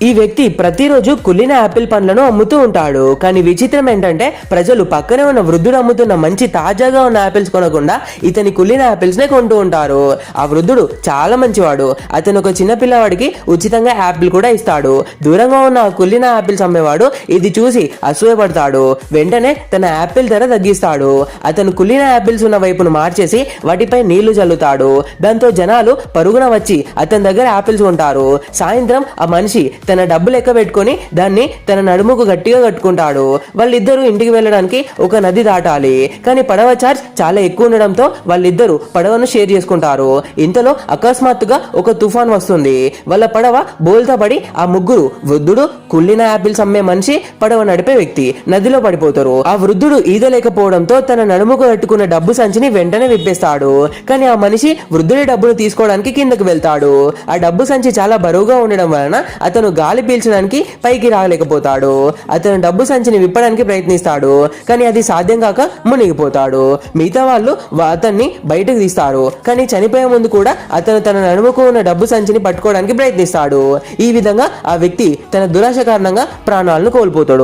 ఈ వ్యక్తి ప్రతిరోజు కుళ్ళిన యాపిల్ పండ్లను అమ్ముతూ ఉంటాడు. కానీ విచిత్రం ఏంటంటే ప్రజలు పక్కనే ఉన్న వృద్ధుడు అమ్ముతున్న మంచి తాజాగా ఉన్న యాపిల్స్ కొనకుండా ఇతని కుళ్ళిన యాపిల్స్ నే కొంటూ ఉంటారు. ఆ వృద్ధుడు చాలా మంచివాడు. అతను ఒక చిన్న పిల్లవాడికి ఉచితంగా యాపిల్ కూడా ఇస్తాడు. దూరంగా ఉన్న ఆ కుళ్ళిన యాపిల్స్ అమ్మేవాడు ఇది చూసి అసూయపడతాడు. వెంటనే తన యాపిల్ ధర తగ్గిస్తాడు. అతను కుళ్ళిన యాపిల్స్ ఉన్న వైపును మార్చేసి వాటిపై నీళ్లు చల్లుతాడు. దాంతో జనాలు పరుగున వచ్చి అతని దగ్గర యాపిల్స్ కొంటారు. సాయంత్రం ఆ మనిషి తన డబ్బు లెక్క పెట్టుకొని దాన్ని తన నడుముకు గట్టిగా కట్టుకుంటాడు. వాళ్ళిద్దరూ ఇంటికి వెళ్ళడానికి ఒక నది దాటాలి. కానీ పడవ చార్జ్ చాలా ఎక్కువ ఉండడంతో వాళ్ళిద్దరూ పడవను షేర్ చేసుకుంటారు. ఇంతలో అకస్మాత్తుగా ఒక తుఫాన్ వస్తుంది. వాళ్ళ పడవ బోల్తా పడి ఆ ముగ్గురు, వృద్ధుడు, కుళ్ళిన యాపిల్స్ అమ్మే మనిషి, పడవ నడిపే వ్యక్తి నదిలో పడిపోతారు. ఆ వృద్ధుడు ఈదలేకపోవడంతో తన నడుముకు కట్టుకున్న డబ్బు సంచిని వెంటనే విప్పేస్తాడు. కానీ ఆ మనిషి వృద్ధుడి డబ్బును తీసుకోవడానికి కిందకు వెళ్తాడు. ఆ డబ్బు సంచి చాలా బరువుగా ఉండడం వలన అతను గాలి పీల్చడానికి పైకి రాలేకపోతాడు. అతను డబ్బు సంచిని విప్పడానికి ప్రయత్నిస్తాడు. కానీ అది సాధ్యం కాక మునిగిపోతాడు. మిగతా వాళ్ళు అతన్ని బయటకు తీస్తారు. కానీ చనిపోయే ముందు కూడా అతను తన నడుముకు ఉన్న డబ్బు సంచిని పట్టుకోవడానికి ప్రయత్నిస్తాడు. ఈ విధంగా ఆ వ్యక్తి తన దురాశ కారణంగా ప్రాణాలను కోల్పోతాడు.